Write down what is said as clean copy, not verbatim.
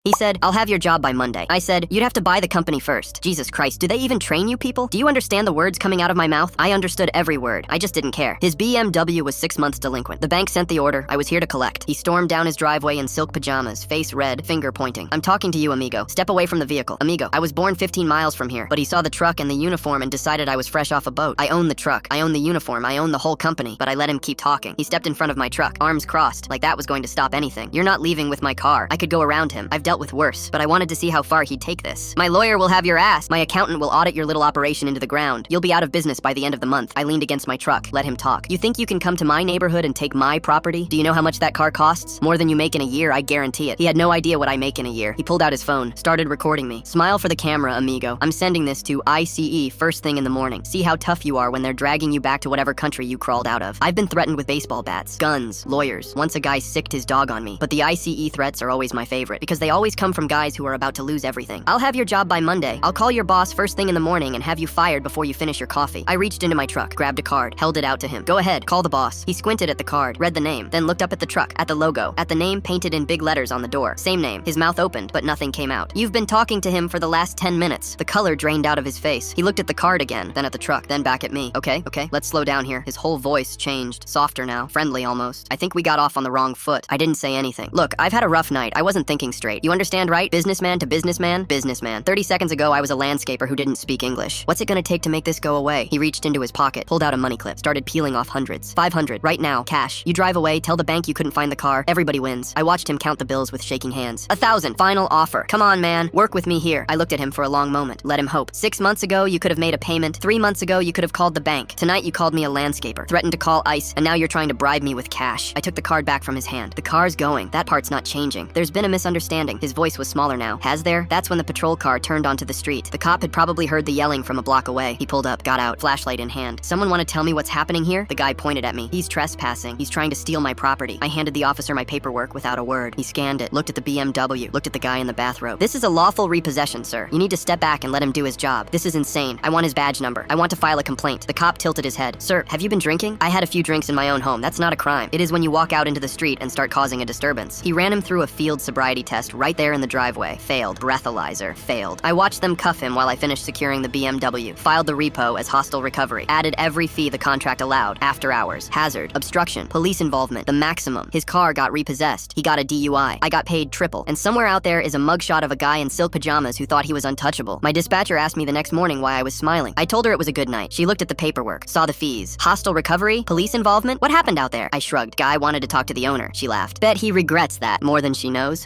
He said, I'll have your job by Monday. I said, you'd have to buy the company first. Jesus Christ, do they even train you people? Do you understand the words coming out of my mouth? I understood every word. I just didn't care. His BMW was 6 months delinquent. The bank sent the order. I was here to collect. He stormed down his driveway in silk pajamas, face red, finger pointing. I'm talking to you, amigo. Step away from the vehicle. Amigo, I was born 15 miles from here, but he saw the truck and the uniform and decided I was fresh off a boat. I own the truck. I own the uniform. I own the whole company, but I let him keep talking. He stepped in front of my truck, arms crossed, like that was going to stop anything. You're not leaving with my car. I could go around him. I've dealt with worse, but I wanted to see how far he'd take this. My lawyer will have your ass. My accountant will audit your little operation into the ground. You'll be out of business by the end of the month. I leaned against my truck. Let him talk. You think you can come to my neighborhood and take my property? Do you know how much that car costs? More than you make in a year, I guarantee it. He had no idea what I make in a year. He pulled out his phone, started recording me. Smile for the camera, amigo. I'm sending this to ICE first thing in the morning. See how tough you are when they're dragging you back to whatever country you crawled out of. I've been threatened with baseball bats, guns, lawyers. Once a guy sicked his dog on me. But the ICE threats are always my favorite because they always come from guys who are about to lose everything. I'll have your job by Monday. I'll call your boss first thing in the morning and have you fired before you finish your coffee. I reached into my truck, grabbed a card, held it out to him. Go ahead, call the boss. He squinted at the card, read the name, then looked up at the truck, at the logo, at the name painted in big letters on the door. Same name. His mouth opened, but nothing came out. You've been talking to him for the last 10 minutes. The color drained out of his face. He looked at the card again, then at the truck, then back at me. Okay, let's slow down here. His whole voice changed, softer now, friendly almost. I think we got off on the wrong foot. I didn't say anything. Look, I've had a rough night. I wasn't thinking straight. You understand, right? Businessman to businessman, businessman. 30 seconds ago, I was a landscaper who didn't speak English. What's it gonna take to make this go away? He reached into his pocket, pulled out a money clip, started peeling off hundreds. 500, right now, cash. You drive away, tell the bank you couldn't find the car. Everybody wins. I watched him count the bills with shaking hands. 1,000, final offer. Come on, man. Work with me here. I looked at him for a long moment. Let him hope. 6 months ago, you could have made a payment. 3 months ago, you could have called the bank. Tonight, you called me a landscaper. Threatened to call ICE, and now you're trying to bribe me with cash. I took the card back from his hand. The car's going. That part's not changing. There's been a misunderstanding. His voice was smaller now. Has there? That's when the patrol car turned onto the street. The cop had probably heard the yelling from a block away. He pulled up, got out, flashlight in hand. Someone want to tell me what's happening here? The guy pointed at me. He's trespassing. He's trying to steal my property. I handed the officer my paperwork without a word. He scanned it, looked at the BMW, looked at the guy in the bathrobe. This is a lawful repossession, sir. You need to step back and let him do his job. This is insane. I want his badge number. I want to file a complaint. The cop tilted his head. Sir, have you been drinking? I had a few drinks in my own home. That's not a crime. It is when you walk out into the street and start causing a disturbance. He ran him through a field sobriety test right there in the driveway. Failed. Breathalyzer. Failed. I watched them cuff him while I finished securing the BMW. Filed the repo as hostile recovery. Added every fee the contract allowed. After hours. Hazard. Obstruction. Police involvement. The maximum. His car got repossessed. He got a DUI. I got paid triple. And somewhere out there is a mugshot of a guy in silk pajamas who thought he was untouchable. My dispatcher asked me the next morning why I was smiling. I told her it was a good night. She looked at the paperwork. Saw the fees. Hostile recovery? Police involvement? What happened out there? I shrugged. Guy wanted to talk to the owner. She laughed. Bet he regrets that more than she knows.